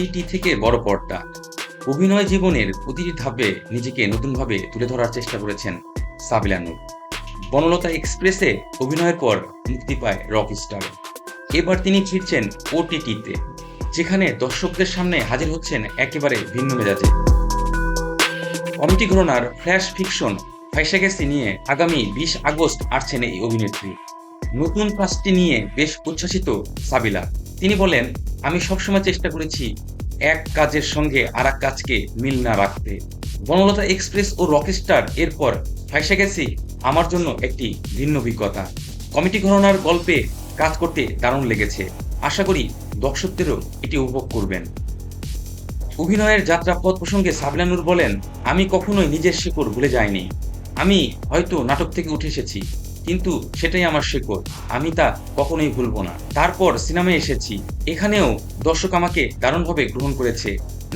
OTT থেকে বড় পর্দা। অভিনয় জীবনের প্রতিটি ধাপে নিজেকে নতুনভাবে তুলে ধরার চেষ্টা করেছেন সাবিলা নূর। বনলতা এক্সপ্রেসে অভিনয়ের পর মুক্তি পায় রকস্টার। এবার তিনি ফিরছেন ওটিটিতে, যেখানে দর্শকদের সামনে হাজির হচ্ছেন একেবারে ভিন্ন মেজাজে। কমেডি ঘরানার ফ্ল্যাশ ফিকশন ফাইসা গেছি নিয়ে আগামী 20 আগস্ট আসছেন এই অভিনেত্রী। নতুন কাজটি নিয়ে বেশ উচ্ছ্বাসিত সাবিলা। তিনি বলেন, আমি সবসময় চেষ্টা করেছি এক কাজের সঙ্গে আর এক কাজকে মিল না রাখতে। বনলতা এক্সপ্রেস ও রকস্টার এরপর ফাইসা গেছি আমার জন্য একটি ভিন্ন অভিজ্ঞতা। কমেডি ঘরানার গল্পে কাজ করতে দারুণ লেগেছে। আশা করি দর্শকদেরও এটি উপভোগ করবেন। অভিনয়ের যাত্রাপথ প্রসঙ্গে সাবিলা নূর বলেন, আমি কখনোই নিজের শিকড় ভুলে যাইনি। আমি হয়তো নাটক থেকে উঠে এসেছি, কিন্তু সেটাই আমার শিকড়, আমি তা কখনোই ভুলব না। তারপর সিনেমায় এসেছি, এখানেও দর্শক আমাকে দারুণভাবে গ্রহণ করেছে।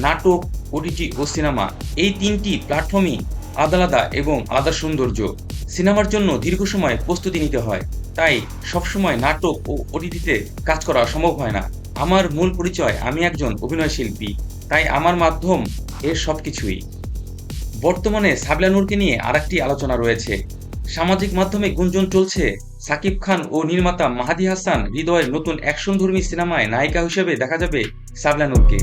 নাটক, ওটিটি ও সিনেমা, এই তিনটি প্ল্যাটফর্মই আলাদা আলাদা এবং আলাদা সৌন্দর্য। সিনেমার জন্য দীর্ঘ সময় প্রস্তুতি নিতে হয়, তাই সবসময় নাটক ও ওটিটিতে কাজ করা সম্ভব হয় না। আমার মূল পরিচয়, আমি একজন অভিনয় শিল্পী, তাই আমার মাধ্যম এর সবকিছুই। বর্তমানে সাবিলা নূরকে নিয়ে আরেকটি আলোচনা রয়েছে। সামাজিক মাধ্যমে গুঞ্জন চলছে সাকিব খান ও নির্মাতা মাহাদী হাসান হৃদয়ের নতুন অ্যাকশনধর্মী সিনেমায় নায়িকা হিসেবে দেখা যাবে সাবিলা নূরকে।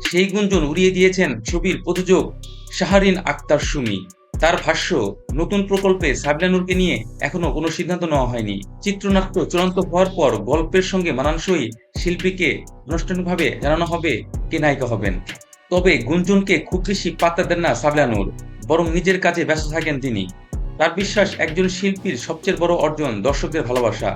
সেই গুঞ্জন উড়িয়ে দিয়েছেন ছবির প্রযোজক শাহরিন আক্তার সুমি। তার ভাষ্য, নতুন প্রকল্পে সাবিলা নূরকে নিয়ে এখনো কোনো সিদ্ধান্ত নেওয়া হয়নি। চিত্রনাট্য চূড়ান্ত হওয়ার পর গল্পের সঙ্গে মানানসই শিল্পীকে আনুষ্ঠানিকভাবে জানানো হবে কে নায়িকা হবেন। তবে গুঞ্জনকে খুব বেশি পাত্তা দেন না সাবিলা নূর, বরং নিজের কাজে ব্যস্ত থাকেন তিনি। তার বিশ্বাস, একজন শিল্পীর সবচেয়ে বড় অর্জন দর্শকদের ভালোবাসা।